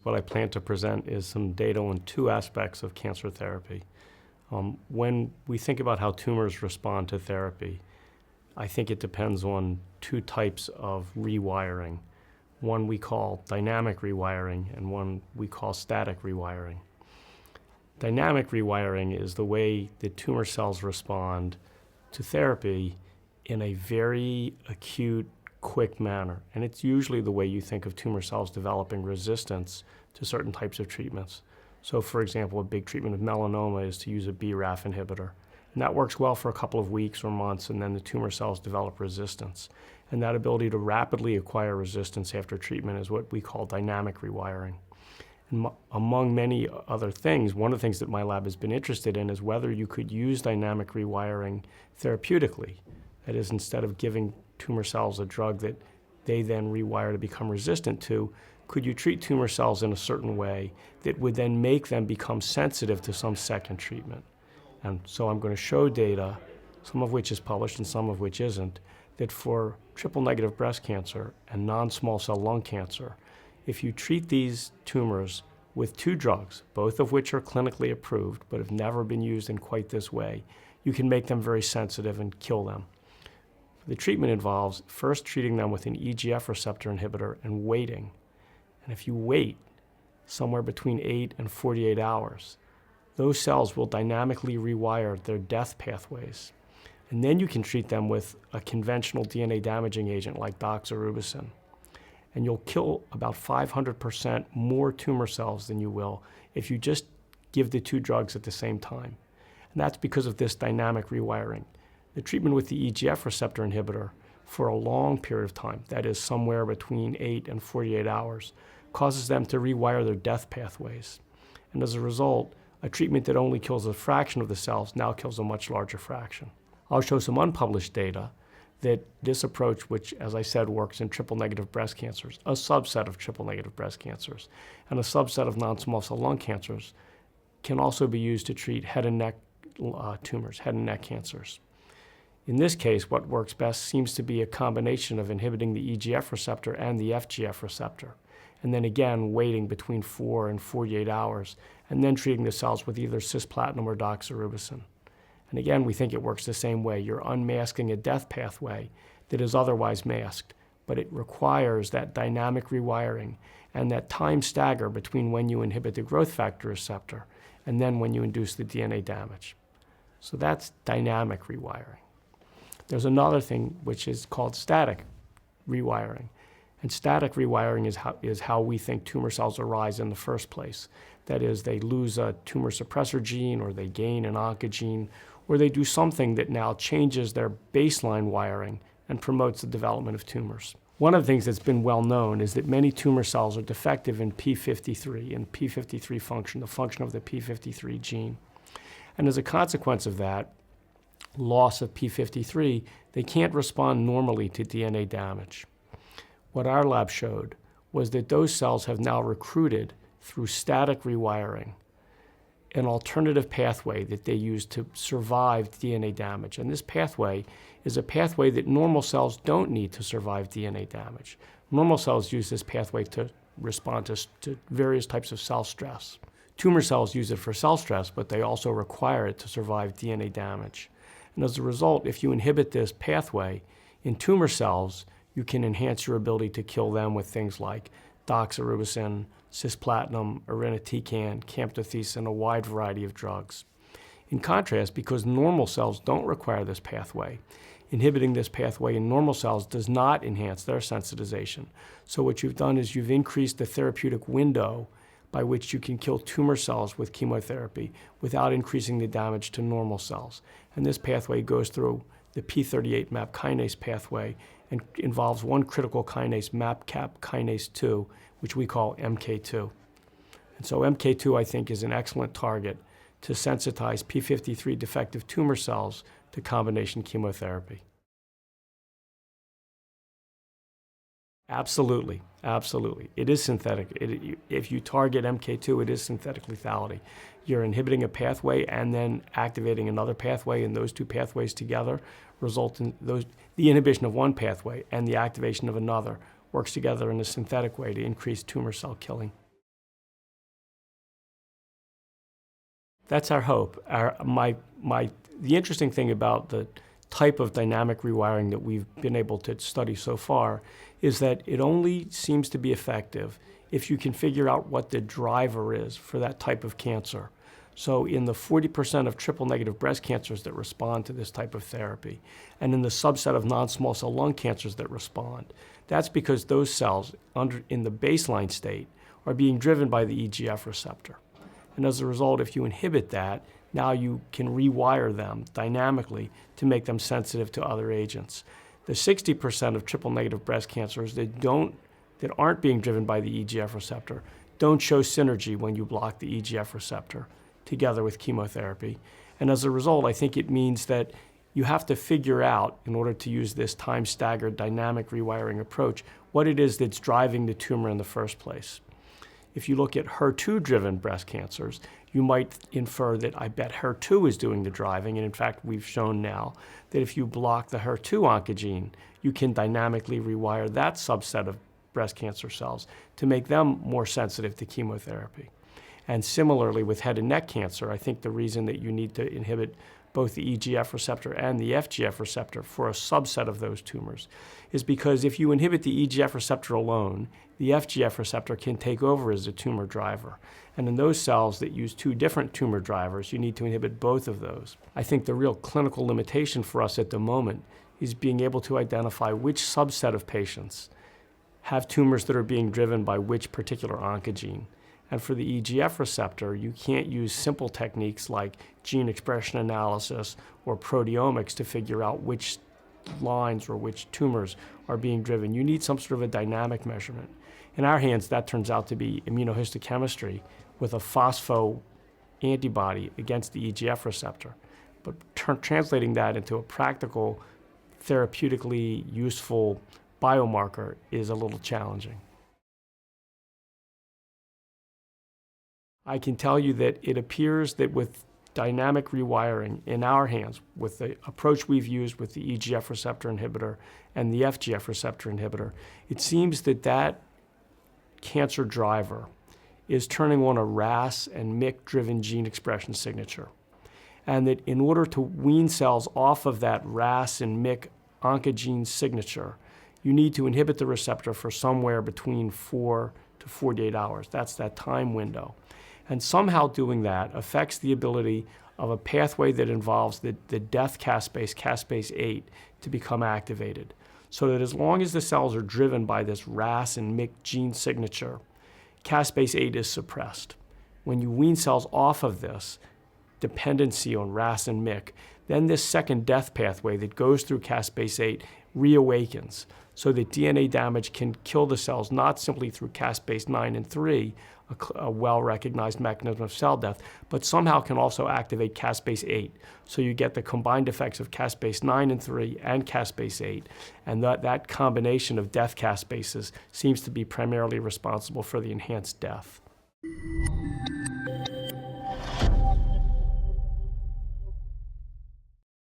What I plan to present is some data on two aspects of cancer therapy. When we think about how tumors respond to therapy, I think it depends on two types of rewiring. One we call dynamic rewiring and one we call static rewiring. Dynamic rewiring is the way the tumor cells respond to therapy in a very acute, quick manner. And it's usually the way you think of tumor cells developing resistance to certain types of treatments. So for example, a big treatment of melanoma is to use a BRAF inhibitor. And that works well for a couple of weeks or months, and then the tumor cells develop resistance. And that ability to rapidly acquire resistance after treatment is what we call dynamic rewiring. And among many other things, one of the things that my lab has been interested in is whether you could use dynamic rewiring therapeutically. That is, instead of giving tumor cells a drug that they then rewire to become resistant to, could you treat tumor cells in a certain way that would then make them become sensitive to some second treatment? And so I'm going to show data, some of which is published and some of which isn't, that for triple-negative breast cancer and non-small cell lung cancer, if you treat these tumors with two drugs, both of which are clinically approved but have never been used in quite this way, you can make them very sensitive and kill them. The treatment involves first treating them with an EGFR receptor inhibitor and waiting. And if you wait somewhere between 8 and 48 hours, those cells will dynamically rewire their death pathways. And then you can treat them with a conventional DNA damaging agent like doxorubicin. And you'll kill about 500% more tumor cells than you will if you just give the two drugs at the same time. And that's because of this dynamic rewiring. The treatment with the EGF receptor inhibitor for a long period of time, that is somewhere between 8 and 48 hours, causes them to rewire their death pathways. And as a result, a treatment that only kills a fraction of the cells now kills a much larger fraction. I'll show some unpublished data that this approach, which, as I said, works in triple-negative breast cancers, a subset of triple-negative breast cancers, and a subset of non-small cell lung cancers, can also be used to treat head and neck tumors, head and neck cancers. In this case, what works best seems to be a combination of inhibiting the EGF receptor and the FGF receptor, and then again waiting between 4 and 48 hours, and then treating the cells with either cisplatin or doxorubicin. And again, we think it works the same way. You're unmasking a death pathway that is otherwise masked, but it requires that dynamic rewiring and that time stagger between when you inhibit the growth factor receptor and then when you induce the DNA damage. So that's dynamic rewiring. There's another thing which is called static rewiring. And static rewiring is how we think tumor cells arise in the first place. That is, they lose a tumor suppressor gene, or they gain an oncogene, or they do something that now changes their baseline wiring and promotes the development of tumors. One of the things that's been well known is that many tumor cells are defective in P53, in P53 function, the function of the P53 gene. And as a consequence of that loss of P53, they can't respond normally to DNA damage. What our lab showed was that those cells have now recruited through static rewiring an alternative pathway that they use to survive DNA damage. And this pathway is a pathway that normal cells don't need to survive DNA damage. Normal cells use this pathway to respond to various types of cell stress. Tumor cells use it for cell stress, but they also require it to survive DNA damage. And as a result, if you inhibit this pathway in tumor cells, you can enhance your ability to kill them with things like doxorubicin, cisplatin, irinotecan, camptothecin, a wide variety of drugs. In contrast, because normal cells don't require this pathway, inhibiting this pathway in normal cells does not enhance their sensitization. So what you've done is you've increased the therapeutic window by which you can kill tumor cells with chemotherapy without increasing the damage to normal cells. And this pathway goes through the P38 MAP kinase pathway and involves one critical kinase, MAPCAP kinase 2, which we call MK2. And so MK2, I think, is an excellent target to sensitize P53 defective tumor cells to combination chemotherapy. Absolutely, absolutely. It is synthetic. If you target MK2, it is synthetic lethality. You're inhibiting a pathway and then activating another pathway, and those two pathways together result in the inhibition of one pathway and the activation of another works together in a synthetic way to increase tumor cell killing. That's our hope. The interesting thing about the type of dynamic rewiring that we've been able to study so far is that it only seems to be effective if you can figure out what the driver is for that type of cancer. So in the 40% of triple-negative breast cancers that respond to this type of therapy, and in the subset of non-small cell lung cancers that respond, that's because those cells in the baseline state are being driven by the EGF receptor. And as a result, if you inhibit that, now you can rewire them dynamically to make them sensitive to other agents. The 60% of triple-negative breast cancers that aren't being driven by the EGF receptor don't show synergy when you block the EGF receptor together with chemotherapy. And as a result, I think it means that you have to figure out, in order to use this time-staggered dynamic rewiring approach, what it is that's driving the tumor in the first place. If you look at HER2-driven breast cancers, you might infer that I bet HER2 is doing the driving, and in fact, we've shown now that if you block the HER2 oncogene, you can dynamically rewire that subset of breast cancer cells to make them more sensitive to chemotherapy. And similarly with head and neck cancer, I think the reason that you need to inhibit both the EGF receptor and the FGF receptor for a subset of those tumors is because if you inhibit the EGF receptor alone, the FGF receptor can take over as a tumor driver. And in those cells that use two different tumor drivers, you need to inhibit both of those. I think the real clinical limitation for us at the moment is being able to identify which subset of patients have tumors that are being driven by which particular oncogene. And for the EGF receptor, you can't use simple techniques like gene expression analysis or proteomics to figure out which lines or which tumors are being driven. You need some sort of a dynamic measurement. In our hands, that turns out to be immunohistochemistry with a phospho antibody against the EGF receptor. But translating that into a practical, therapeutically useful biomarker is a little challenging. I can tell you that it appears that with dynamic rewiring in our hands, with the approach we've used with the EGF receptor inhibitor and the FGF receptor inhibitor, it seems that that cancer driver is turning on a RAS and MYC-driven gene expression signature. And that in order to wean cells off of that RAS and MYC oncogene signature, you need to inhibit the receptor for somewhere between 4 to 48 hours. That's that time window. And somehow doing that affects the ability of a pathway that involves the death caspase, caspase 8, to become activated. So that as long as the cells are driven by this RAS and MYC gene signature, caspase 8 is suppressed. When you wean cells off of this dependency on RAS and MYC, then this second death pathway that goes through caspase 8 reawakens, so that DNA damage can kill the cells not simply through caspase 9 and 3, a well-recognized mechanism of cell death, but somehow can also activate caspase 8. So you get the combined effects of caspase 9 and 3 and caspase 8, and that combination of death caspases seems to be primarily responsible for the enhanced death.